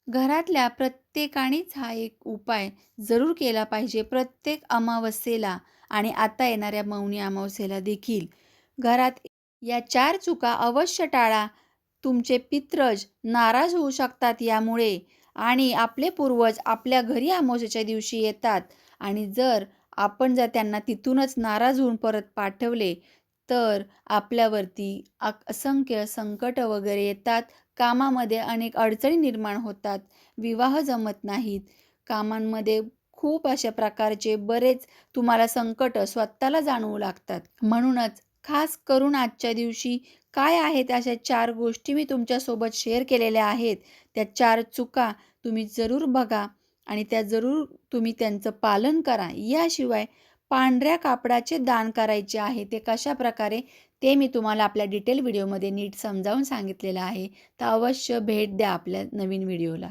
घरातल्या प्रत्येकानेच हा एक उपाय जरूर केला पाहिजे. प्रत्येक अमावस्येला आणि आता येणाऱ्या मौनी अमावस्येला देखील घरात या 4 चुका अवश्य टाळा. तुमचे पितरज नाराज होऊ शकतात यामुळे आणि आपले पूर्वज आपल्या घरी अमावस्येच्या दिवशी येतात आणि आपण जर त्यांना तिथूनच नाराज होऊन परत पाठवले, तर आपल्यावरती असंख्य संकटं वगैरे येतात. कामामध्ये अनेक अडचणी निर्माण होतात. विवाह जमत नाहीत. कामांमध्ये खूप अशा प्रकारचे बरेच तुम्हाला संकटं स्वतःला जाणवू लागतात. म्हणूनच खास करून आजच्या दिवशी काय आहेत अशा 4 गोष्टी मी तुमच्यासोबत शेअर केलेल्या आहेत. त्या 4 चुका तुम्ही जरूर बघा आणि त्या जरूर तुम्ही त्यांचं पालन करा. याशिवाय पांढऱ्या कापडाचे दान करायचे आहे. ते कशाप्रकारे ते मी तुम्हाला आपल्या डिटेल व्हिडिओमध्ये नीट समजावून सांगितलेलं आहे. तर अवश्य भेट द्या आपल्या नवीन व्हिडिओला.